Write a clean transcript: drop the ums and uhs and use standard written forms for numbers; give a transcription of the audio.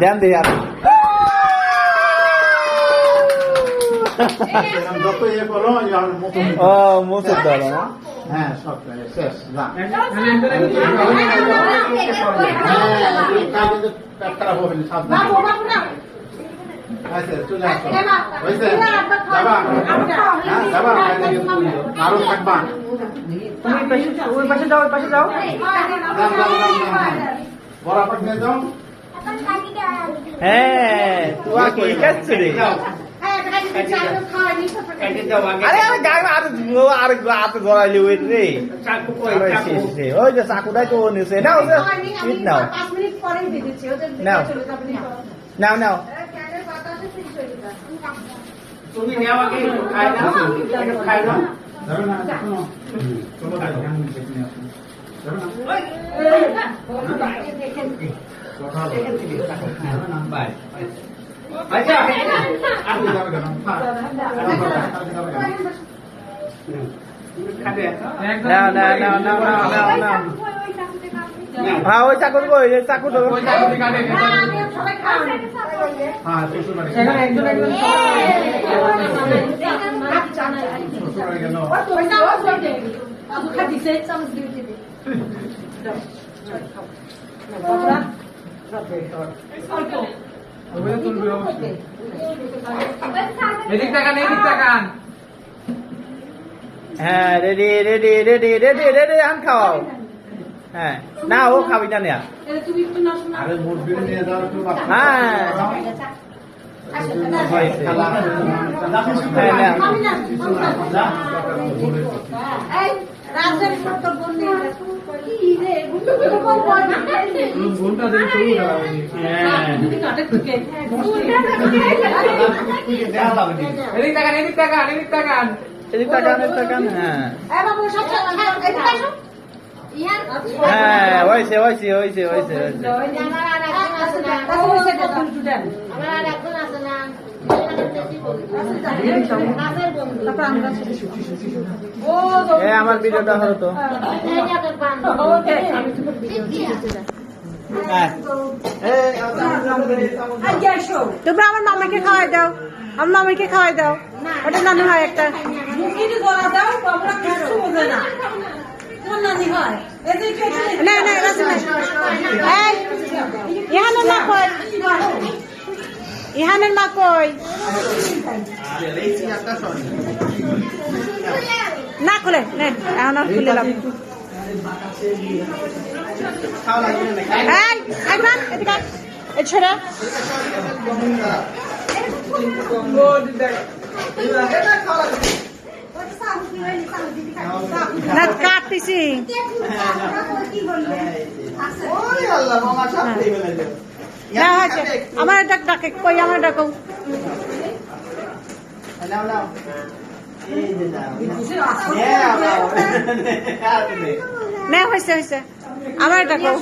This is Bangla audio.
দেন দে আর যত ইয়ে করো ও মুসুর দাও না হ্যাঁ সব শেষ না পেট খারাপ হবে না সাবধান আচ্ছা চলে আসো হয়েছে যাবা হ্যাঁ যাবা আরো থাকবা ওই পাশে যাও বরাবর নিয়ে যাও হ্যাঁ তুই কি করছিস রে আরে আরে গায় আর ধরাইলি ওই রে চাকু কই ওই যে চাকুটাই তো নিছে নাও ইট নাও 5 মিনিট পরেই দিয়ে দিচ্ছি ওদের নাও নাও তুমি নেওয়া আগে খাই না ধরো না শোনো চলো গান দেখে আসো ধরো না বাই আচ্ছা আপনি যাবে কেন নাও হ্যাঁ ওই চাকু ওই চাকু তো হ্যাঁ শ্বশুর বাড়ি শ্বশুর বাড়ি গেল হ্যাঁ রেডি আন খাও হ্যাঁ না ও খাবি না নেয়া আরে মুরগি নিয়ে যাও একটু হ্যাঁ এদিক তাকান হ্যাঁ হ্যাঁ হয়েছে আমার ভিডিওটা হলো তো তোমরা আমার মামাকে খাওয়াই দাও ওটা নানু হয় একটা না ইহানের মা কই না খুলে এখন আর খুলে লাভ ছোড়া না কাটতেছি আমার ডাকে কই আমার ডাকো না হয়েছে আমার ডাকো